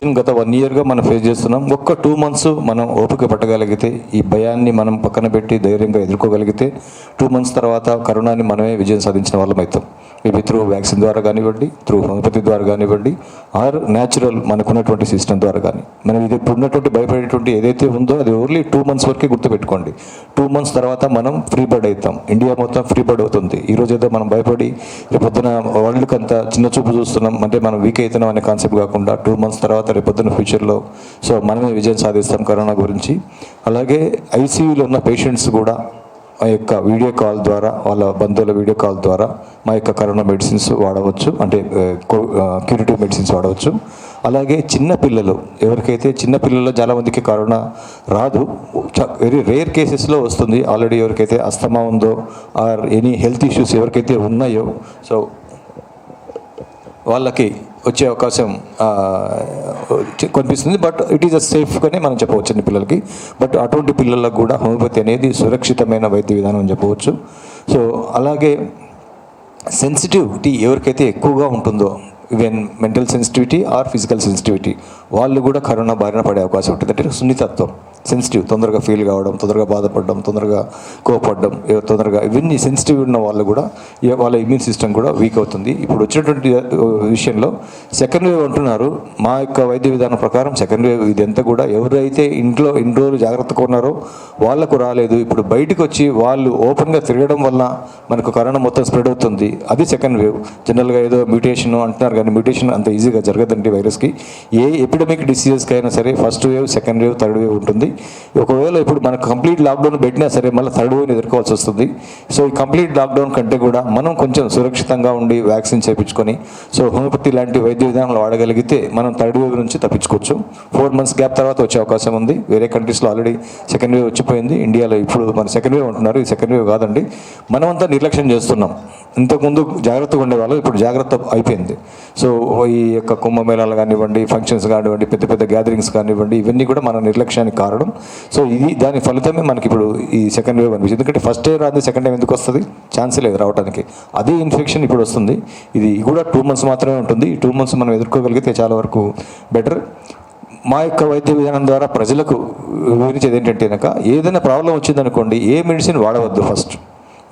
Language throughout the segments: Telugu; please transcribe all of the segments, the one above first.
గత 1 ఇయర్గా మనం ఫేస్ చేస్తున్నాం. ఒక్క 2 months మనం ఓపిక పట్టగలిగితే, ఈ భయాన్ని మనం పక్కన పెట్టి ధైర్యంగా ఎదుర్కోగలిగితే 2 months తర్వాత కరోనాని మనమే విజయం సాధించిన వాళ్ళం అవుతాం. ఇవి త్రూ వ్యాక్సిన్ ద్వారా కానివ్వండి, త్రూ హోమియోపతి ద్వారా కానివ్వండి, ఆర్ న్యాచురల్ మనకున్నటువంటి సిస్టమ్ ద్వారా కానీ. మనం ఇది ఇప్పుడు ఉన్నటువంటి భయపడేటువంటి ఏదైతే ఉందో అది ఓన్లీ 2 months వరకే గుర్తుపెట్టుకోండి. 2 months తర్వాత మనం ఫ్రీ బర్డ్ అవుతాం. ఇండియా మొత్తం ఫ్రీ బర్డ్ అవుతుంది. ఈరోజు ఏదో మనం భయపడి రేపొద్దున వరల్డ్కి అంతా చిన్న చూపు చూస్తున్నాం అంటే మనం వీక్ అవుతున్నాం అనే కాన్సెప్ట్ కాకుండా 2 months తర్వాత రేపొద్దున ఫ్యూచర్లో సో మనమే విజయం సాధిస్తాం కరోనా గురించి. అలాగే ఐసీయూలో ఉన్న పేషెంట్స్ కూడా మా యొక్క వీడియో కాల్ ద్వారా, వాళ్ళ బంధువుల వీడియో కాల్ ద్వారా మా యొక్క కరోనా మెడిసిన్స్ వాడవచ్చు, అంటే క్యూరేటివ్ మెడిసిన్స్ వాడవచ్చు. అలాగే చిన్నపిల్లలు, ఎవరికైతే చిన్నపిల్లల్లో చాలామందికి కరోనా రాదు, వెరీ రేర్ కేసెస్లో వస్తుంది. ఆల్రెడీ ఎవరికైతే అస్తమా ఉందో ఆర్ ఎనీ హెల్త్ ఇష్యూస్ ఎవరికైతే ఉన్నాయో సో వాళ్ళకి వచ్చే అవకాశం కనిపిస్తుంది. బట్ ఇట్ ఈస్ అ సేఫ్గానే మనం చెప్పవచ్చు చిన్న పిల్లలకి. బట్ అటువంటి పిల్లలకు కూడా హోమియోపతి అనేది సురక్షితమైన వైద్య విధానం అని చెప్పవచ్చు. సో అలాగే సెన్సిటివిటీ ఎవరికైతే ఎక్కువగా ఉంటుందో, even mental sensitivity or physical sensitivity, వాళ్ళు కూడా కరోనా బారిన పడే అవకాశం ఉంటుంది. అంటే సున్నితత్వం, సెన్సిటివ్, తొందరగా ఫీల్ కావడం, తొందరగా బాధపడడం, తొందరగా కోపడడం, తొందరగా ఇవన్నీ సెన్సిటివ్ ఉన్న వాళ్ళు కూడా వాళ్ళ ఇమ్యూన్ సిస్టమ్ కూడా వీక్ అవుతుంది. ఇప్పుడు వచ్చినటువంటి విషయంలో సెకండ్ వేవ్ అంటున్నారు. మా యొక్క వైద్య విధానం ప్రకారం సెకండ్ వేవ్ ఇదంతా కూడా ఎవరైతే ఇంట్లో ఇన్ని రోజులు జాగ్రత్తగా ఉన్నారో వాళ్ళకు రాలేదు. ఇప్పుడు బయటకు వచ్చి వాళ్ళు ఓపెన్గా తిరగడం వల్ల మనకు కరోనా మొత్తం స్ప్రెడ్ అవుతుంది. అది సెకండ్ వేవ్. జనరల్గా ఏదో మ్యూటేషన్ అంటున్నారు కానీ మ్యూటేషన్ అంత ఈజీగా జరగదండి వైరస్కి. ఏ ఎపిడమిక్ డిసీజెస్కి అయినా సరే first wave, second wave, third wave ఉంటుంది. ఒకవేళ ఇప్పుడు మనకు కంప్లీట్ లాక్డౌన్ పెట్టినా సరే మళ్ళీ థర్డ్ వేవ్ని ఎదుర్కోవాల్సి వస్తుంది. సో ఈ కంప్లీట్ లాక్డౌన్ కంటే కూడా మనం కొంచెం సురక్షితంగా ఉండి వ్యాక్సిన్ చేయించుకొని సో హోమియోపతి లాంటి వైద్య విధానాలు వాడగలిగితే మనం థర్డ్ వేవ్ నుంచి తప్పించుకోవచ్చు. 4 months గ్యాప్ తర్వాత వచ్చే అవకాశం ఉంది. వేరే కంట్రీస్లో ఆల్రెడీ సెకండ్ వేవ్ వచ్చిపోయింది. ఇండియాలో ఇప్పుడు మన సెకండ్ వేవ్ అంటున్నారు. ఈ సెకండ్ వేవ్ కాదండి. మనమంతా నిర్లక్ష్యం చేస్తున్నాం. ఇంతకుముందు జాగ్రత్తగా ఉండేవాళ్ళు, ఇప్పుడు జాగ్రత్త అయిపోయింది. సో ఈ యొక్క కుంభమేళాలు కానివ్వండి, ఫంక్షన్స్ కానివ్వండి, పెద్ద పెద్ద గ్యాదరింగ్స్ కానివ్వండి, ఇవన్నీ కూడా మన నిర్లక్ష్యానికి కారణం. సో ఇది దాని ఫలితమే మనకి ఇప్పుడు ఈ సెకండ్ వేవ్ అనిపిస్తుంది. ఎందుకంటే ఫస్ట్ వేవ్ రాదు, సెకండ్ వేవ్ ఎందుకు వస్తుంది? ఛాన్స్ లేదు రావడానికి. అదే ఇన్ఫెక్షన్ ఇప్పుడు వస్తుంది. ఇది కూడా 2 months మాత్రమే ఉంటుంది. ఈ 2 months మనం ఎదుర్కోగలిగితే చాలా వరకు బెటర్. మా యొక్క వైద్య విధానం ద్వారా ప్రజలకు వివరించేది ఏంటంటే కనుక ఏదైనా ప్రాబ్లం వచ్చిందనుకోండి, ఏ మెడిసిన్ వాడవద్దు. ఫస్ట్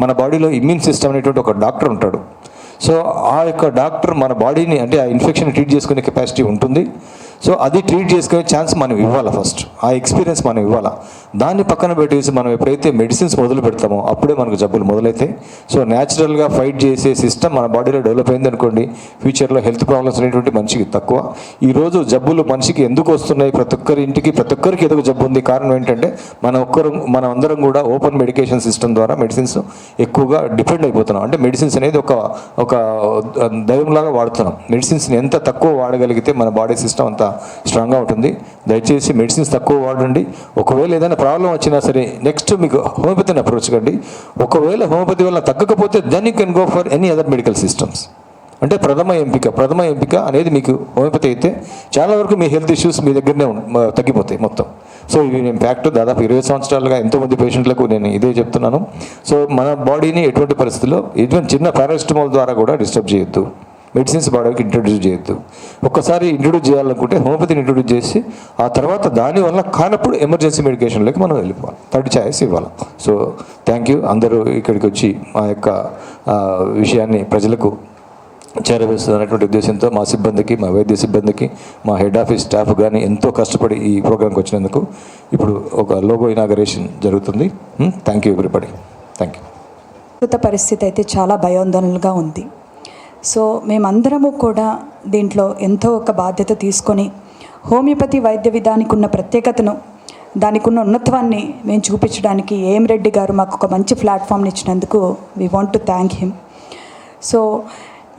మన బాడీలో ఇమ్యూన్ సిస్టమ్ అనేటువంటి ఒక డాక్టర్ ఉంటాడు. సో ఆ యొక్క డాక్టర్ మన బాడీని, అంటే ఆ ఇన్ఫెక్షన్ ట్రీట్ చేసుకునే కెపాసిటీ ఉంటుంది. సో అది ట్రీట్ చేసుకునే ఛాన్స్ మనం ఇవ్వాలి. ఫస్ట్ ఆ ఎక్స్పీరియన్స్ మనం ఇవ్వాలి. దాన్ని పక్కన పెట్టేసి మనం ఎప్పుడైతే మెడిసిన్స్ మొదలు పెడతామో అప్పుడే మనకు జబ్బులు మొదలవుతాయి. సో న్యాచురల్గా ఫైట్ చేసే సిస్టమ్ మన బాడీలో డెవలప్ అయింది అనుకోండి, ఫ్యూచర్లో హెల్త్ ప్రాబ్లమ్స్ అనేటువంటి మనిషికి తక్కువ. ఈరోజు జబ్బులు మనిషికి ఎందుకు వస్తున్నాయి? ప్రతి ఒక్కరి ఇంటికి, ప్రతి ఒక్కరికి ఏదో జబ్బు ఉంది. కారణం ఏంటంటే మనం అందరం కూడా ఓపెన్ మెడికేషన్ సిస్టమ్ ద్వారా మెడిసిన్స్ ఎక్కువగా డిపెండ్ అయిపోతున్నాం. అంటే మెడిసిన్స్ అనేది ఒక దైవంలాగా వాడుతున్నాం. మెడిసిన్స్ని ఎంత తక్కువ వాడగలిగితే మన బాడీ సిస్టమ్ అంత స్ట్రాంగ్గా ఉంటుంది. దయచేసి మెడిసిన్స్ తక్కువ వాడండి. ఒకవేళ ఏదైనా ప్రాబ్లం వచ్చినా సరే నెక్స్ట్ మీకు హోమియోపతిని అప్రోచ్ కండి. ఒకవేళ హోమియోపతి వల్ల తగ్గకపోతే then you can go for any other medical systems. అంటే ప్రథమ ఎంపిక అనేది మీకు హోమియోపతి అయితే చాలా వరకు మీ హెల్త్ ఇష్యూస్ మీ దగ్గరనే తగ్గిపోతాయి మొత్తం. సో ఇవి నేను ఫ్యాక్ట్ దాదాపు 20 సంవత్సరాలుగా ఎంతోమంది పేషెంట్లకు నేను ఇదే చెప్తున్నాను. సో మన బాడీని ఎటువంటి పరిస్థితుల్లో ఈవెన్ చిన్న పారాసిటమాల్ ద్వారా కూడా డిస్టర్బ్ చేయొద్దు. మెడిసిన్స్ బాడీకి ఇంట్రొడ్యూస్ చేయొద్దు. ఒక్కసారి ఇంట్రొడ్యూస్ చేయాలనుకుంటే హోమియోపతిని ఇంట్రొడ్యూస్ చేసి ఆ తర్వాత దానివల్ల కానప్పుడు ఎమర్జెన్సీ మెడికేషన్లోకి మనం వెళ్ళిపోవాలి. థర్డ్ ఛాయిస్ ఇవ్వాలి. So thank you. అందరూ ఇక్కడికి వచ్చి మా యొక్క విషయాన్ని ప్రజలకు చేరవేస్తున్నటువంటి ఉద్దేశంతో మా సిబ్బందికి, మా వైద్య సిబ్బందికి, మా హెడ్ ఆఫీస్ స్టాఫ్ కానీ ఎంతో కష్టపడి ఈ ప్రోగ్రాంకి వచ్చినందుకు ఇప్పుడు ఒక లోగో ఇనాగరేషన్ జరుగుతుంది. Thank you everybody. Thank you. ప్రస్తుత పరిస్థితి అయితే చాలా భయాందోళనగా ఉంది. సో మేమందరము కూడా దీంట్లో ఎంతో ఒక బాధ్యత తీసుకొని హోమియోపతి వైద్య విధానికి ఉన్న ప్రత్యేకతను, దానికి ఉన్న ఉన్నతత్వాన్ని మేము చూపించడానికి ఏఎం రెడ్డి గారు మాకు ఒక మంచి ప్లాట్ఫామ్ని ఇచ్చినందుకు we want to thank him. So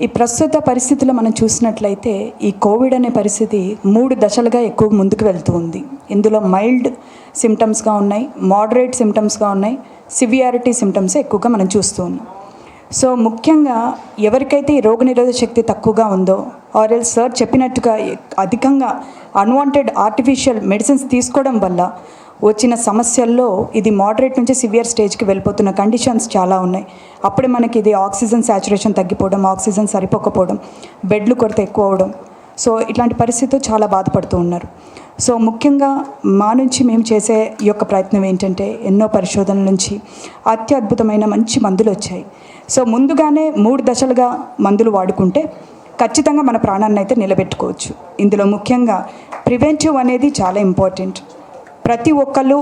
ఈ ప్రస్తుత పరిస్థితుల్లో మనం చూసినట్లయితే ఈ కోవిడ్ అనే పరిస్థితి 3 దశలుగా ఎక్కువ ముందుకు వెళ్తూ ఉంది. ఇందులో మైల్డ్ సిమ్టమ్స్గా ఉన్నాయి, మోడరేట్ సిమ్టమ్స్గా ఉన్నాయి, సివియారిటీ సిమ్టమ్స్ ఎక్కువగా మనం చూస్తూ ఉన్నాం. సో ముఖ్యంగా ఎవరికైతే ఈ రోగనిరోధక శక్తి తక్కువగా ఉందో ఆర్ఎల్ సార్ చెప్పినట్టుగా అధికంగా అన్వాంటెడ్ ఆర్టిఫిషియల్ మెడిసిన్స్ తీసుకోవడం వల్ల వచ్చిన సమస్యల్లో ఇది మోడరేట్ నుంచి సివియర్ స్టేజ్కి వెళ్ళిపోతున్న కండిషన్స్ చాలా ఉన్నాయి. అప్పుడే మనకి ఇది ఆక్సిజన్ సాచురేషన్ తగ్గిపోవడం, ఆక్సిజన్ సరిపోకపోవడం, బెడ్లు కొరత ఎక్కువ అవడం, సో ఇట్లాంటి పరిస్థితితో చాలా బాధపడుతూ ఉన్నారు. సో ముఖ్యంగా మా నుంచి మేము చేసే ఈ యొక్క ప్రయత్నం ఏంటంటే ఎన్నో పరిశోధనల నుంచి అత్యద్భుతమైన మంచి మందులు వచ్చాయి. సో ముందుగానే 3 దశలుగా మందులు వాడుకుంటే ఖచ్చితంగా మన ప్రాణాన్ని అయితే నిలబెట్టుకోవచ్చు. ఇందులో ముఖ్యంగా ప్రివెంటివ్ అనేది చాలా ఇంపార్టెంట్. ప్రతి ఒక్కళ్ళు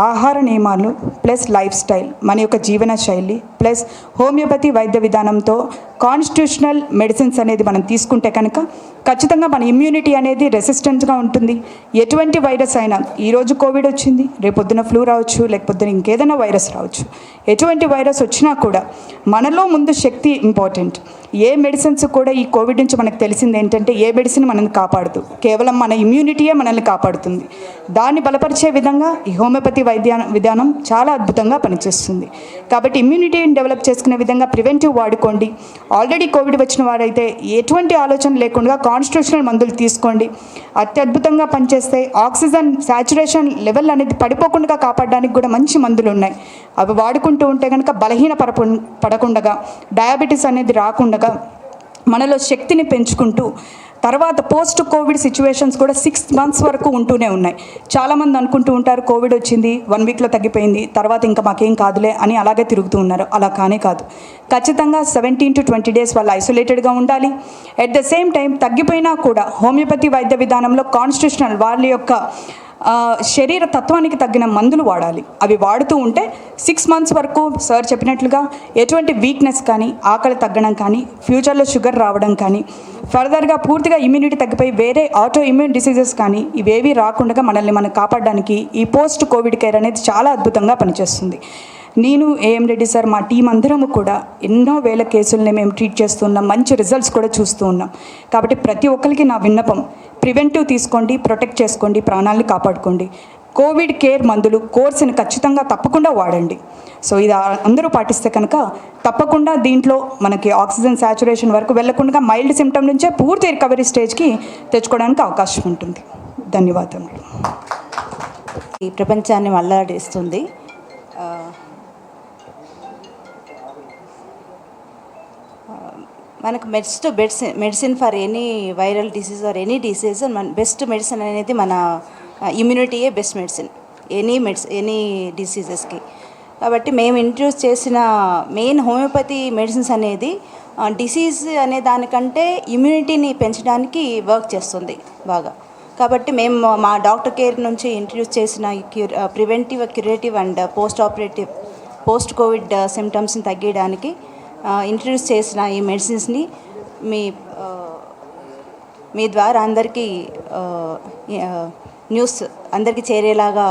ఆహార నియమాలు ప్లస్ లైఫ్ స్టైల్, మన యొక్క జీవన శైలి ప్లస్ హోమియోపతి వైద్య విధానంతో కాన్స్టిట్యూషనల్ మెడిసిన్స్ అనేది మనం తీసుకుంటే కనుక ఖచ్చితంగా మన ఇమ్యూనిటీ అనేది రెసిస్టెంట్గా ఉంటుంది. ఎటువంటి వైరస్ అయినా, ఈరోజు కోవిడ్ వచ్చింది, రేపొద్దున ఫ్లూ రావచ్చు, లేకపోతే ఇంకేదైనా వైరస్ రావచ్చు. ఎటువంటి వైరస్ వచ్చినా కూడా మనలో ముందు శక్తి ఇంపార్టెంట్. ఏ మెడిసిన్స్ కూడా ఈ కోవిడ్ నుంచి మనకు తెలిసింది ఏంటంటే ఏ మెడిసిన్ మనల్ని కాపాడదు, కేవలం మన ఇమ్యూనిటీయే మనల్ని కాపాడుతుంది. దాన్ని బలపరిచే విధంగా ఈ హోమియోపతి విధానం చాలా అద్భుతంగా పనిచేస్తుంది. కాబట్టి ఇమ్యూనిటీని డెవలప్ చేసుకునే విధంగా ప్రివెంటివ్ వాడుకోండి. ఆల్రెడీ కోవిడ్ వచ్చిన వారైతే ఎటువంటి ఆలోచన లేకుండా కాన్స్టిట్యూషనల్ మందులు తీసుకోండి. అత్యద్భుతంగా పనిచేస్తే ఆక్సిజన్ శాచురేషన్ లెవెల్ అనేది పడిపోకుండా కాపాడడానికి కూడా మంచి మందులు ఉన్నాయి. అవి వాడుకుంటూ ఉంటే కనుక పడకుండా, డయాబెటీస్ అనేది రాకుండా, మనలో శక్తిని పెంచుకుంటూ తర్వాత పోస్ట్ కోవిడ్ సిచ్యువేషన్స్ కూడా 6 months వరకు ఉంటూనే ఉన్నాయి. చాలామంది అనుకుంటూ ఉంటారు కోవిడ్ వచ్చింది 1 weekలో తగ్గిపోయింది, తర్వాత ఇంకా మాకేం కాదులే అని అలాగే తిరుగుతూ ఉన్నారు. అలా కానే కాదు. ఖచ్చితంగా 17 to 20 days వాళ్ళు ఐసోలేటెడ్గా ఉండాలి. అట్ ద సేమ్ టైం తగ్గిపోయినా కూడా హోమియోపతి వైద్య విధానంలో కాన్స్టిట్యూషనల్ వాళ్ళ యొక్క శరీర తత్వానికి తగ్గిన మందులు వాడాలి. అవి వాడుతూ ఉంటే 6 months వరకు సార్ చెప్పినట్లుగా ఎటువంటి వీక్నెస్ కానీ, ఆకలి తగ్గడం కానీ, ఫ్యూచర్లో షుగర్ రావడం కానీ, ఫర్దర్గా పూర్తిగా ఇమ్యూనిటీ తగ్గిపోయి వేరే ఆటో ఇమ్యూన్ డిసీజెస్ కానీ ఇవేవి రాకుండా మనల్ని మనం కాపాడడానికి ఈ పోస్ట్ కోవిడ్ కేర్ అనేది చాలా అద్భుతంగా పనిచేస్తుంది. నేను ఏఎం రెడ్డి సార్, మా టీం అందరము కూడా ఎన్నో వేల కేసుల్ని మేము ట్రీట్ చేస్తున్నాం, మంచి రిజల్ట్స్ కూడా చూస్తూ ఉన్నాం. కాబట్టి ప్రతి ఒక్కరికి నా విన్నపం, ప్రివెంటివ్ తీసుకోండి, ప్రొటెక్ట్ చేసుకోండి, ప్రాణాలని కాపాడుకోండి. కోవిడ్ కేర్ మందులు కోర్సుని ఖచ్చితంగా తప్పకుండా వాడండి. సో ఇది అందరూ పాటిస్తే కనుక తప్పకుండా దీంట్లో మనకి ఆక్సిజన్ శాచురేషన్ వరకు వెళ్లకుండా మైల్డ్ సిమ్టమ్ నుంచే పూర్తి రికవరీ స్టేజ్కి తెచ్చుకోవడానికి అవకాశం ఉంటుంది. ధన్యవాదములు. ఈ ప్రపంచాన్ని మల్లాడిస్తుంది. మనకు medicine for any viral disease or any disease, మన బెస్ట్ మెడిసిన్ అనేది మన ఇమ్యూనిటీయే బెస్ట్ మెడిసిన్ ఎనీ డిసీజెస్కి. కాబట్టి మేము ఇంట్రడ్యూస్ చేసిన మెయిన్ హోమియోపతి మెడిసిన్స్ అనేది డిసీజ్ అనే దానికంటే ఇమ్యూనిటీని పెంచడానికి వర్క్ చేస్తుంది బాగా. కాబట్టి మేము మా డాక్టర్ కేర్ నుంచి ఇంట్రడ్యూస్ చేసిన preventive, curative and post COVID సిమ్టమ్స్ని తగ్గించడానికి ఇంట్రడ్యూస్ చేసిన ఈ మెడిసిన్స్ని మీ ద్వారా అందరికీ న్యూస్ అందరికీ చేరేలాగా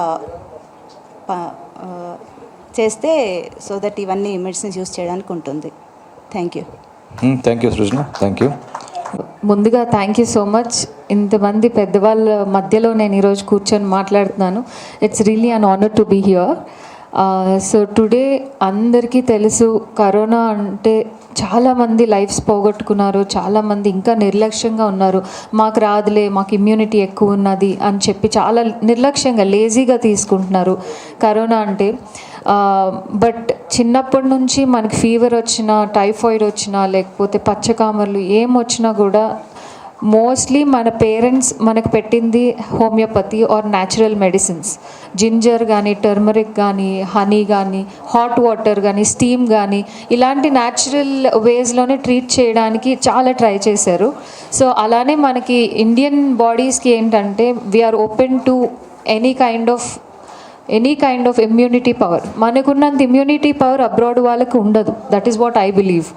చేస్తే సో దట్ ఇవన్నీ మెడిసిన్స్ యూస్ చేయడానికి ఉంటుంది. Thank you Srujana. Thank you. ముందుగా థ్యాంక్ యూ సో మచ్. ఇంతమంది పెద్దవాళ్ళ మధ్యలో నేను ఈరోజు కూర్చొని మాట్లాడుతున్నాను. It's really an honour to be here. So today అందరికీ తెలుసు కరోనా అంటే చాలామంది లైఫ్స్ పోగొట్టుకున్నారు, చాలామంది ఇంకా నిర్లక్ష్యంగా ఉన్నారు. మాకు రాదులే, మాకు ఇమ్యూనిటీ ఎక్కువ ఉన్నది అని చెప్పి చాలా నిర్లక్ష్యంగా లేజీగా తీసుకుంటున్నారు కరోనా అంటే. బట్ చిన్నప్పటి నుంచి మనకి ఫీవర్ వచ్చినా, టైఫాయిడ్ వచ్చినా, లేకపోతే పచ్చకామర్లు ఏం వచ్చినా కూడా మోస్ట్లీ మన పేరెంట్స్ మనకు పెట్టింది homeopathy or natural medicines. Ginger కానీ, టర్మరిక్ కానీ, హనీ కానీ, హాట్ వాటర్ కానీ, స్టీమ్ కానీ ఇలాంటి న్యాచురల్ వేస్లోనే ట్రీట్ చేయడానికి చాలా ట్రై చేశారు. సో అలానే మనకి ఇండియన్ బాడీస్కి ఏంటంటే we are open to any kind of immunity power. మనకున్నంత ఇమ్యూనిటీ పవర్ అబ్రాడ్ వాళ్ళకి ఉండదు. That is what I believe.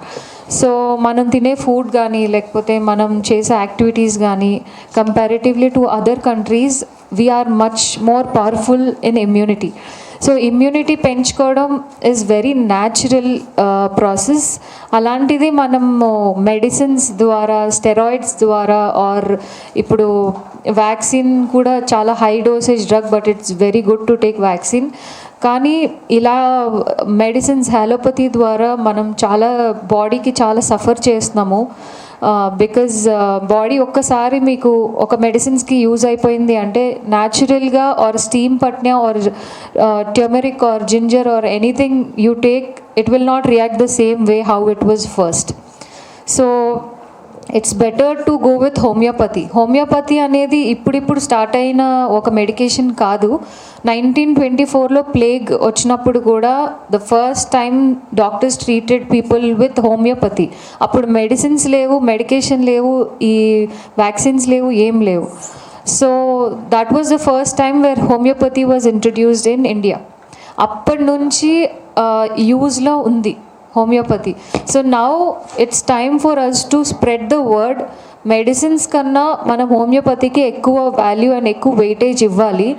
So మనం తినే ఫుడ్ కానీ, లేకపోతే మనం చేసే యాక్టివిటీస్ కానీ comparatively to other countries we are much more powerful in immunity. So immunity పెంచుకోవడం ఈజ్ వెరీ న్యాచురల్ ప్రాసెస్. అలాంటిది మనము మెడిసిన్స్ ద్వారా, స్టెరాయిడ్స్ ద్వారా ఆర్ ఇప్పుడు వ్యాక్సిన్ కూడా చాలా high dosage drug, but it's very good to take vaccine. కానీ ఇలా మెడిసిన్స్ అలోపతి ద్వారా మనం చాలా బాడీకి చాలా సఫర్ చేస్తున్నాము. బికాజ్ బాడీ ఒక్కసారి మీకు ఒక మెడిసిన్స్కి యూజ్ అయిపోయింది అంటే న్యాచురల్గా ఆర్ స్టీమ్ పట్నా or turmeric or ginger or anything you take, it will not react the same way how it was first. So it's better to go with homeopathy అనేది ఇప్పుడు స్టార్ట్ అయిన ఒక మెడికేషన్ కాదు. 1924లో ప్లేగ్ వచ్చినప్పుడు కూడా the first time doctors treated people with homeopathy. అప్పుడు మెడిసిన్స్ లేవు, మెడికేషన్ లేవు, ఈ వ్యాక్సిన్స్ లేవు, ఏం లేవు. So that was the first time where homeopathy was introduced in India. అప్పటి నుంచి యూజ్లో ఉంది homeopathy. So now it's time for us to spread the word. Medicines కన్నా మనం హోమియోపతికి ఎక్కువ వాల్యూ అండ్ ఎక్కువ వెయిటేజ్ ఇవ్వాలి.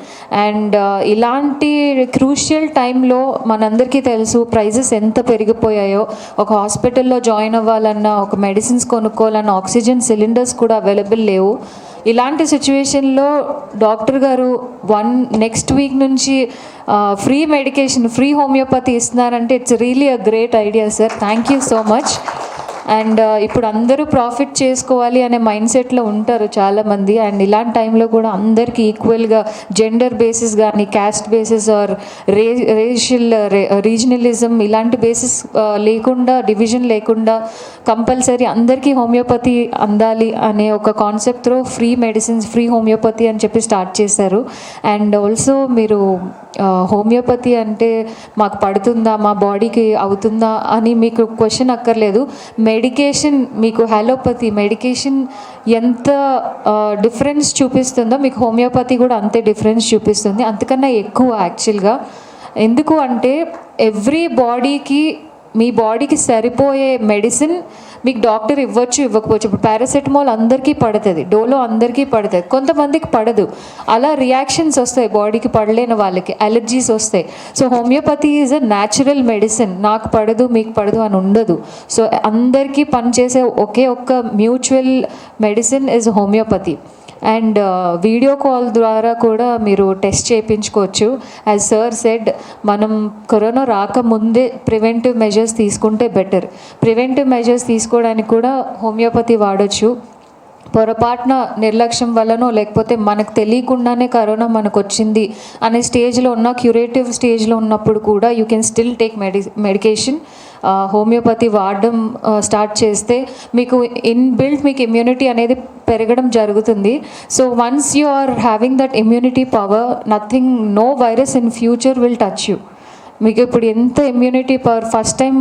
అండ్ ఇలాంటి క్రూషియల్ టైంలో మనందరికీ తెలుసు ప్రైజెస్ ఎంత పెరిగిపోయాయో. ఒక హాస్పిటల్లో జాయిన్ అవ్వాలన్నా, ఒక మెడిసిన్స్ కొనుక్కోవాలన్నా ఆక్సిజన్ సిలిండర్స్ కూడా అవైలబుల్ లేవు. ఇలాంటి సిచ్యువేషన్లో డాక్టర్ గారు నెక్స్ట్ వీక్ నుంచి ఫ్రీ మెడికేషన్, ఫ్రీ హోమియోపతి ఇస్తున్నారంటే it's really a great idea sir. Thank you so much. And ఇప్పుడు అందరూ ప్రాఫిట్ చేసుకోవాలి అనే మైండ్ సెట్లో ఉంటారు చాలామంది. అండ్ ఇలాంటి టైంలో కూడా అందరికీ ఈక్వల్గా జెండర్ బేసిస్ కానీ, క్యాస్ట్ బేసిస్ ఆర్ రీజనలిజం ఇలాంటి బేసిస్ లేకుండా, డివిజన్ లేకుండా కంపల్సరీ అందరికీ హోమియోపతి అందాలి అనే ఒక కాన్సెప్ట్తో ఫ్రీ మెడిసిన్స్, ఫ్రీ హోమియోపతి అని చెప్పి స్టార్ట్ చేశారు. అండ్ ఆల్సో మీరు హోమియోపతి అంటే మాకు పడుతుందా, మా బాడీకి అవుతుందా అని మీకు క్వశ్చన్ అక్కర్లేదు. మెడికేషన్ మీకు అలోపతి మెడికేషన్ ఎంత డిఫరెన్స్ చూపిస్తుందో మీకు హోమియోపతి కూడా అంతే డిఫరెన్స్ చూపిస్తుంది, అంతకన్నా ఎక్కువ యాక్చువల్గా. ఎందుకు అంటే ఎవ్రీ బాడీకి, మీ బాడీకి సరిపోయే మెడిసిన్ మీకు డాక్టర్ ఇవ్వచ్చు, ఇవ్వకపోవచ్చు. ఇప్పుడు పారాసెటమాల్ అందరికీ పడుతుంది, డోలో అందరికీ పడుతుంది, కొంతమందికి పడదు. అలా రియాక్షన్స్ వస్తాయి బాడీకి పడలేని వాళ్ళకి, అలర్జీస్ వస్తాయి. So homeopathy is a natural medicine. నాకు పడదు, మీకు పడదు అని ఉండదు. సో అందరికీ పనిచేసే ఒకే ఒక్క mutual medicine is homeopathy. And video call ద్వారా కూడా మీరు టెస్ట్ చేయించుకోవచ్చు. యాజ్ సార్ సెడ్, మనం కరోనా రాకముందే ప్రివెంటివ్ మెజర్స్ తీసుకుంటే బెటర్. ప్రివెంటివ్ మెజర్స్ తీసుకోవడానికి కూడా హోమియోపతి వాడచ్చు. పొరపాటున నిర్లక్ష్యం వల్లనో లేకపోతే మనకు తెలియకుండానే కరోనా మనకు వచ్చింది అనే స్టేజ్లో ఉన్న, క్యూరేటివ్ స్టేజ్లో ఉన్నప్పుడు కూడా you can still take medication. Homeopathy వాడడం స్టార్ట్ చేస్తే మీకు ఇన్బిల్ట్ మీకు ఇమ్యూనిటీ అనేది పెరగడం జరుగుతుంది. So once you are having that immunity power, nothing, no virus in future will touch you. మీకు ఇప్పుడు ఎంత immunity power, first time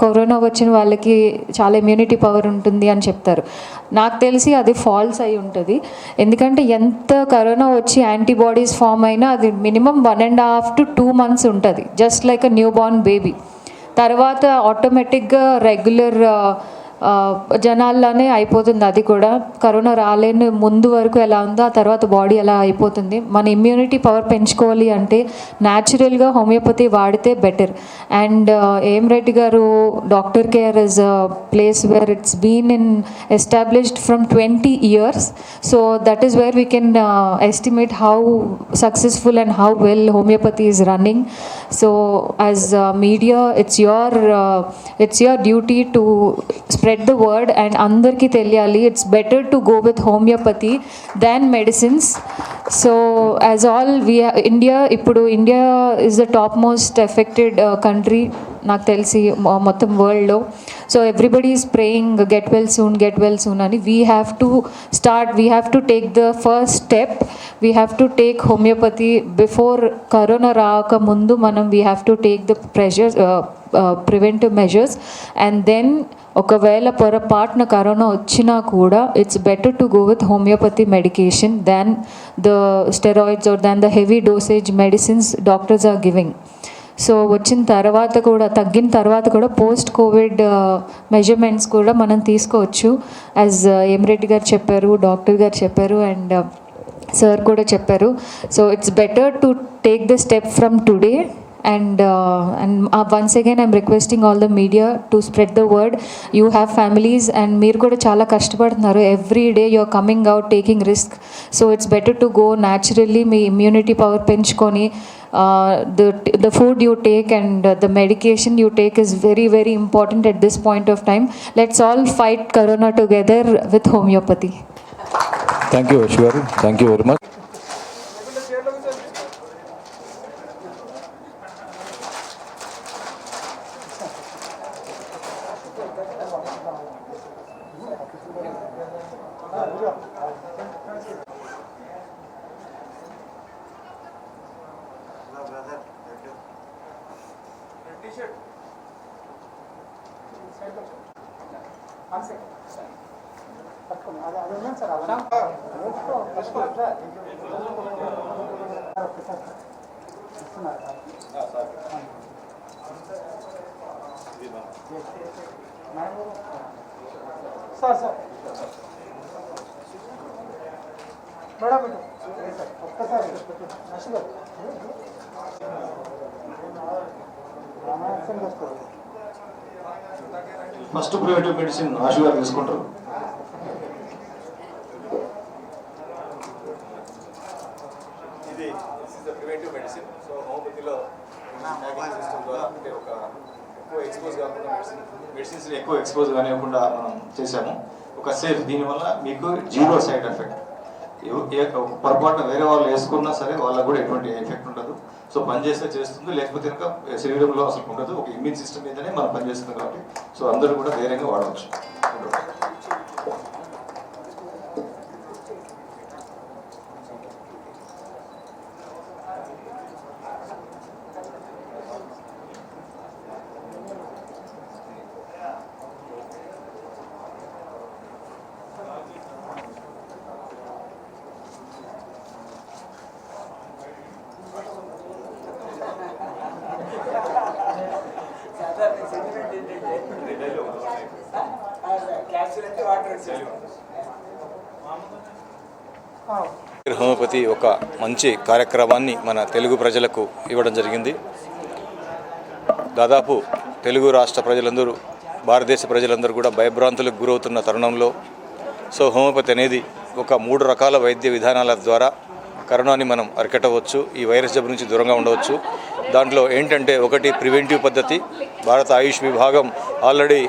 corona వచ్చిన వాళ్ళకి చాలా ఇమ్యూనిటీ పవర్ ఉంటుంది అని చెప్తారు. నాకు తెలిసి అది ఫాల్స్ అయి ఉంటుంది. ఎందుకంటే ఎంత కరోనా వచ్చి యాంటీబాడీస్ ఫామ్ అయినా అది మినిమం 1.5 to 2 months ఉంటుంది, just like a new born baby. తర్వాత ఆటోమేటిక్గా రెగ్యులర్ జనాల్లోనే అయిపోతుంది. అది కూడా కరోనా రాలేని ముందు వరకు ఎలా ఉందో ఆ తర్వాత బాడీ ఎలా అయిపోతుంది. మన ఇమ్యూనిటీ పవర్ పెంచుకోవాలి అంటే న్యాచురల్గా హోమియోపతి వాడితే బెటర్. అండ్ ఏం రెడ్డి గారు doctor care is a place where it's been in established from 20 years. So that is where we can estimate how successful and how well homeopathy is running. So as media it's your duty to spread the word and andarki teliyali. It's better to go with homeopathy than medicines. So as all India is the topmost affected country నాకు తెలిసి మొత్తం వరల్డ్లో. So everybody is praying get well soon అని. We have to take the first step. We have to take homeopathy before corona రాకముందు. మనం we have to take the preventive measures. And then ఒకవేళ పొరపాటున కరోనా వచ్చినా కూడా it's better to go with homeopathy medication than the steroids or than the heavy dosage medicines doctors are giving. So తగ్గిన తర్వాత కూడా పోస్ట్ కోవిడ్ మెజర్మెంట్స్ కూడా మనం తీసుకోవచ్చు. యాజ్ రెడ్డి గారు చెప్పారు, డాక్టర్ గారు చెప్పారు, అండ్ సార్ కూడా చెప్పారు. So it's better to take the step from today. And once again I'm requesting all the media to spread the word. You have families and meer kuda chaala kashtapadunnaru. Every day you are coming out taking risk. So it's better to go naturally. Me immunity power penchukoni the food you take and the medication you take is very very important at this point of time. Let's all fight corona together with homeopathy. Thank you Ashwari, thank you very much. First preventive medicine Ashu గారు తీసుకుంటారు. ఇది ప్రివెంటివ్ మెడిసిన్. సో హోమియోపతిలో సిస్టమ్ ద్వారా అంటే ఒక ఎక్కువ ఎక్స్పోజ్ కాకుండా మెడిసిన్స్ని ఎక్కువ ఎక్స్పోజ్ కానివ్వకుండా మనం చేసాము. ఒక సేఫ్, దీనివల్ల మీకు జీరో సైడ్ ఎఫెక్ట్. పొరపాటున వేరే వాళ్ళు వేసుకున్నా సరే వాళ్ళకు కూడా ఎటువంటి ఎఫెక్ట్ ఉండదు. సో పనిచేస్తే చేస్తుంది, లేకపోతే కనుక శరీరంలో అసలు ఉండదు. ఒక ఇమ్యూన్ సిస్టమ్ మీదనే మనం పనిచేస్తుంది కాబట్టి సో అందరూ కూడా ధైర్యంగా వాడవచ్చు. హోమియోపతి ఒక మంచి కార్యక్రమాన్ని మన తెలుగు ప్రజలకు ఇవ్వడం జరిగింది. దాదాపు తెలుగు రాష్ట్ర ప్రజలందరూ, భారతదేశ ప్రజలందరూ కూడా భయభ్రాంతులకు గురవుతున్న తరుణంలో సో హోమియోపతి అనేది ఒక 3 రకాల వైద్య విధానాల ద్వారా కరోనాని మనం అరికట్టవచ్చు, ఈ వైరస్ జబ్బు నుంచి దూరంగా ఉండవచ్చు. దాంట్లో ఏంటంటే ఒకటి ప్రివెంటివ్ పద్ధతి. భారత ఆయుష్ విభాగం ఆల్రెడీ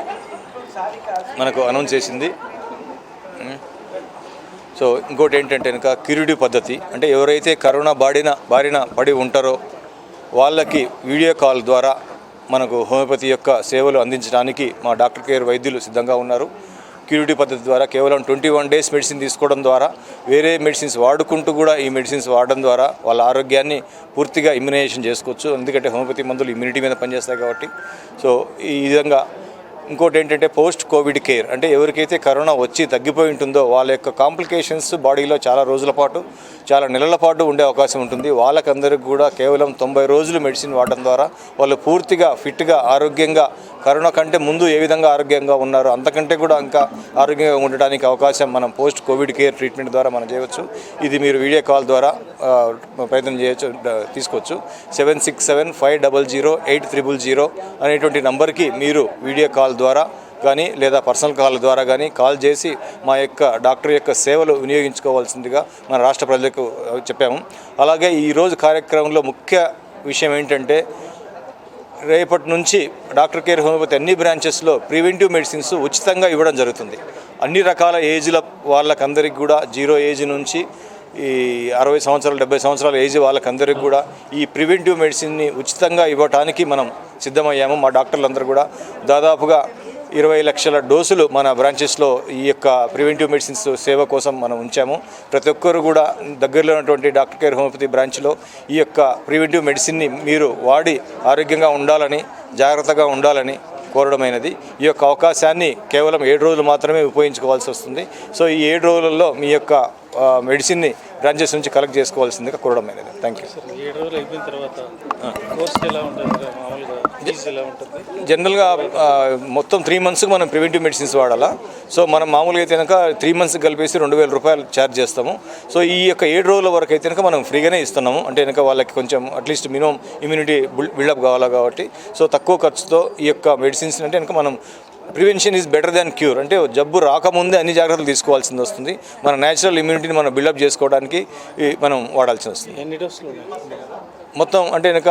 మనకు అనౌన్స్ చేసింది. సో ఇంకోటి ఏంటంటే కనుక క్యూరేటివ్ పద్ధతి, అంటే ఎవరైతే కరోనా బారిన పడి ఉంటారో వాళ్ళకి వీడియో కాల్ ద్వారా మనకు హోమియోపతి యొక్క సేవలు అందించడానికి మా డాక్టర్ కేర్ వైద్యులు సిద్ధంగా ఉన్నారు. క్యూరేటివ్ పద్ధతి ద్వారా కేవలం 21 డేస్ మెడిసిన్ తీసుకోవడం ద్వారా, వేరే మెడిసిన్స్ వాడుకుంటూ కూడా ఈ మెడిసిన్స్ వాడడం ద్వారా వాళ్ళ ఆరోగ్యాన్ని పూర్తిగా ఇమ్యునైజేషన్ చేసుకోవచ్చు. ఎందుకంటే హోమియోపతి మందులు ఇమ్యూనిటీ మీద పనిచేస్తాయి కాబట్టి. సో ఈ విధంగా ఇంకోటి ఏంటంటే పోస్ట్ కోవిడ్ కేర్, అంటే ఎవరికైతే కరోనా వచ్చి తగ్గిపోయి ఉంటుందో వాళ్ళ యొక్క కాంప్లికేషన్స్ బాడీలో చాలా రోజుల పాటు, చాలా నెలల పాటు ఉండే అవకాశం ఉంటుంది. వాళ్ళకందరికీ కూడా కేవలం 90 రోజులు మెడిసిన్ వాడడం ద్వారా వాళ్ళు పూర్తిగా ఫిట్గా, ఆరోగ్యంగా, కరోనా కంటే ముందు ఏ విధంగా ఆరోగ్యంగా ఉన్నారో అంతకంటే కూడా ఇంకా ఆరోగ్యంగా ఉండడానికి అవకాశం మనం పోస్ట్ కోవిడ్ కేర్ ట్రీట్మెంట్ ద్వారా మనం చేయవచ్చు. ఇది మీరు వీడియో కాల్ ద్వారా ప్రయత్నం చేయొచ్చు, తీసుకోవచ్చు. 7675008300 అనేటువంటి నంబర్కి మీరు వీడియో కాల్ ద్వారా కానీ లేదా పర్సనల్ కాల్ ద్వారా కానీ కాల్ చేసి మా యొక్క డాక్టర్ యొక్క సేవలు వినియోగించుకోవాల్సిందిగా మన రాష్ట్ర ప్రజలకు చెప్పాము. అలాగే ఈరోజు కార్యక్రమంలో ముఖ్య విషయం ఏంటంటే రేపటి నుంచి డాక్టర్ కేర్ హోమియోపతి అన్ని బ్రాంచెస్లో ప్రివెంటివ్ మెడిసిన్స్ ఉచితంగా ఇవ్వడం జరుగుతుంది. అన్ని రకాల ఏజ్ల వాళ్ళకందరికీ కూడా, 0 ఏజ్ నుంచి ఈ 60 సంవత్సరాలు 70 సంవత్సరాల ఏజ్ వాళ్ళకందరికీ కూడా ఈ ప్రివెంటివ్ మెడిసిన్ని ఉచితంగా ఇవ్వడానికి మనం సిద్ధమయ్యాము. మా డాక్టర్లందరూ కూడా దాదాపుగా 20 లక్షల డోసులు మన బ్రాంచెస్లో ఈ యొక్క ప్రివెంటివ్ మెడిసిన్స్ సేవ కోసం మనం ఉంచాము. ప్రతి ఒక్కరు కూడా దగ్గరలో ఉన్నటువంటి డాక్టర్ కేర్ హోమియోపతి బ్రాంచ్లో ఈ యొక్క ప్రివెంటివ్ మెడిసిన్ని మీరు వాడి ఆరోగ్యంగా ఉండాలని, జాగ్రత్తగా ఉండాలని కోరడమైనది. ఈ యొక్క అవకాశాన్ని కేవలం 7 రోజులు మాత్రమే ఉపయోగించుకోవాల్సి వస్తుంది. సో ఈ 7 రోజులలో మీ యొక్క మెడిసిన్ని బ్రాంచెస్ నుంచి కలెక్ట్ చేసుకోవాల్సిందిగా కోరడమైనది. Thank you. 7 రోజులు అయిపోయిన తర్వాత కోర్స్ ఎలా ఉంటుంది, మామూలుగా ఫీజు ఎలా ఉంటుంది? జనరల్గా మొత్తం 3 మంత్స్కి మనం ప్రివెంటివ్ మెడిసిన్స్ వాడాలా. సో మనం మామూలుగా అయితే కనుక 3 మంత్స్కి కలిపేసి 2000 రూపాయలు ఛార్జ్ చేస్తాము. సో ఈ యొక్క 7 రోజుల వరకు అయితే కనుక మనం ఫ్రీగానే ఇస్తున్నాము. అంటే కనుక వాళ్ళకి కొంచెం అట్లీస్ట్ మినిమం ఇమ్యూనిటీ బిల్డప్ కావాలా కాబట్టి సో తక్కువ ఖర్చుతో ఈ యొక్క మెడిసిన్స్ అంటే కనుక మనం prevention is better than cure, అంటే జబ్బు రాకముందే అన్ని జాగ్రత్తలు తీసుకోవాల్సింది వస్తుంది. మన న్యాచురల్ ఇమ్యూనిటీని మనం బిల్డప్ చేసుకోవడానికి మనం వాడాల్సి వస్తుంది. ఎన్ని డోసులు మొత్తం అంటే కనుక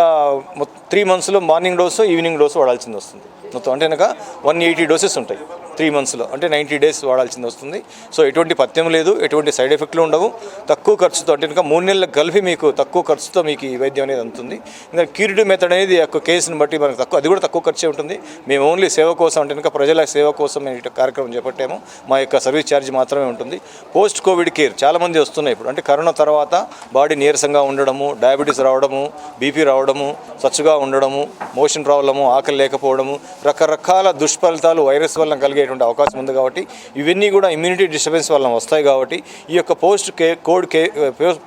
3 మంత్స్లో మార్నింగ్ డోసు, ఈవినింగ్ డోసు వాడాల్సింది వస్తుంది. మొత్తం అంటే కనుక 180 డోసెస్ ఉంటాయి. 3 monthsలో, అంటే 90 days వాడాల్సింది వస్తుంది. సో ఎటువంటి పథ్యం లేదు, ఎటువంటి సైడ్ ఎఫెక్ట్లు ఉండవు, తక్కువ ఖర్చుతో, అంటే ఇంకా 3 నెలలకు కలిపి మీకు తక్కువ ఖర్చుతో మీకు ఈ వైద్యం అనేది అందుతుంది. ఇంకా క్యూరిటివ్ మెథడ్ అనేది యొక్క కేసుని బట్టి మనకు తక్కువ, అది కూడా తక్కువ ఖర్చే ఉంటుంది. మేము ఓన్లీ సేవ కోసం, అంటే ఇంకా ప్రజల సేవ కోసం మేము ఈ కార్యక్రమం చేపట్టాము. మా యొక్క సర్వీస్ ఛార్జ్ మాత్రమే ఉంటుంది. పోస్ట్ కోవిడ్ కేర్ చాలామంది వస్తున్నాయి ఇప్పుడు, అంటే కరోనా తర్వాత బాడీ నీరసంగా ఉండడము, డయాబెటీస్ రావడము, బీపీ రావడము, సచ్చుగా ఉండడము, మోషన్ ప్రాబ్లము, ఆకలి లేకపోవడము, రకరకాల దుష్ఫలితాలు వైరస్ వల్ల కలిగేటువంటి అవకాశం ఉంది. కాబట్టి ఇవన్నీ కూడా ఇమ్యూనిటీ డిస్టర్బెన్స్ వల్ల వస్తాయి. కాబట్టి ఈ యొక్క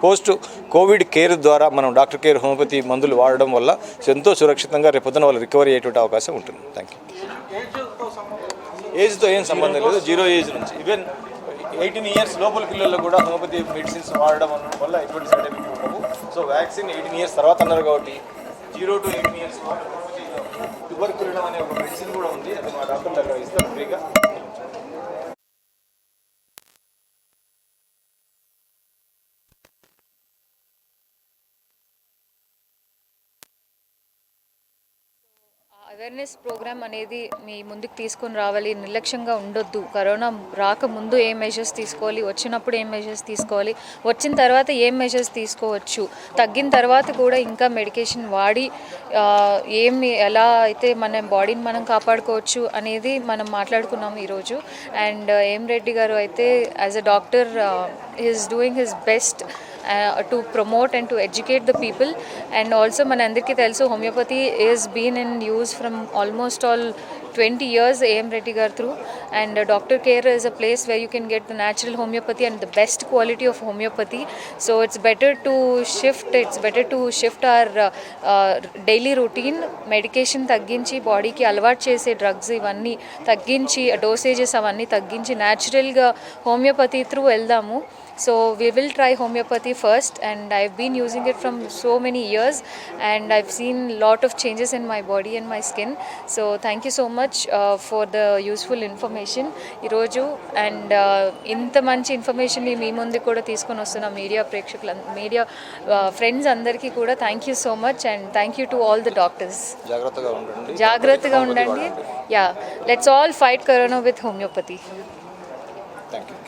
పోస్ట్ కోవిడ్ కేర్ ద్వారా మనం డాక్టర్ కేర్ హోమియోపతి మందులు వాడడం వల్ల ఎంతో సురక్షితంగా రేపొద్దున వాళ్ళు రికవరీ అయ్యేటువంటి అవకాశం ఉంటుంది. Thank you. ఏజ్తో ఏం సంబంధం లేదు, 0 ఏజ్ నుంచి ఈవెన్ 18 years లోపల పిల్లల్లో కూడా హోమియోపతి మెడిసిన్స్ వాడడం అనడం వల్ల ఎటువంటి సైడ్ ఎఫెక్ట్ ఉండవు. సో వ్యాక్సిన్ 18 years తర్వాత అన్నారు కాబట్టి 0 to 18 years ట్యూబర్క్యులిన్ అనే ఒక మెడిసిన్ కూడా ఉంది. అది మా డాక్టర్ దగ్గర ఇస్తారు ఫ్రీగా. అవేర్నెస్ ప్రోగ్రామ్ అనేది మీ ముందుకు తీసుకొని రావాలి. నిర్లక్ష్యంగా ఉండొద్దు. కరోనా రాకముందు ఏం మెజర్స్ తీసుకోవాలి, వచ్చినప్పుడు ఏం మెజర్స్ తీసుకోవాలి, వచ్చిన తర్వాత ఏం మెజర్స్ తీసుకోవచ్చు, తగ్గిన తర్వాత కూడా ఇంకా మెడికేషన్ వాడి ఎలా అయితే మన బాడీని మనం కాపాడుకోవచ్చు అనేది మనం మాట్లాడుకున్నాము ఈరోజు. అండ్ ఎం రెడ్డి గారు అయితే as a doctor is doing his best to promote and to educate the people. And also manandariki telusu homeopathy is been in use from almost all 20 years AM Reddy gar through, and Doctor Care is a place where you can get the natural homeopathy and the best quality of homeopathy. So it's better to shift our daily routine. Medication తగ్గించి బాడీకి అలవాటు చేసే డ్రగ్స్ ఇవన్నీ తగ్గించి, డోసేజెస్ అవన్నీ తగ్గించి న్యాచురల్గా హోమియోపతి త్రూ వెళ్దాము. So we will try homeopathy first, and I've been using it from so many years, and I've seen lot of changes in my body and my skin. So thank you so much for the useful information ఈరోజు. అండ్ ఇంత మంచి ఇన్ఫర్మేషన్ మీ ముందు కూడా తీసుకొని వస్తున్న మీడియా ఫ్రెండ్స్ అందరికీ కూడా thank you so much, and thank you to all the doctors. జాగ్రత్తగా ఉండండి. Yeah, let's all fight corona with homeopathy. Thank you.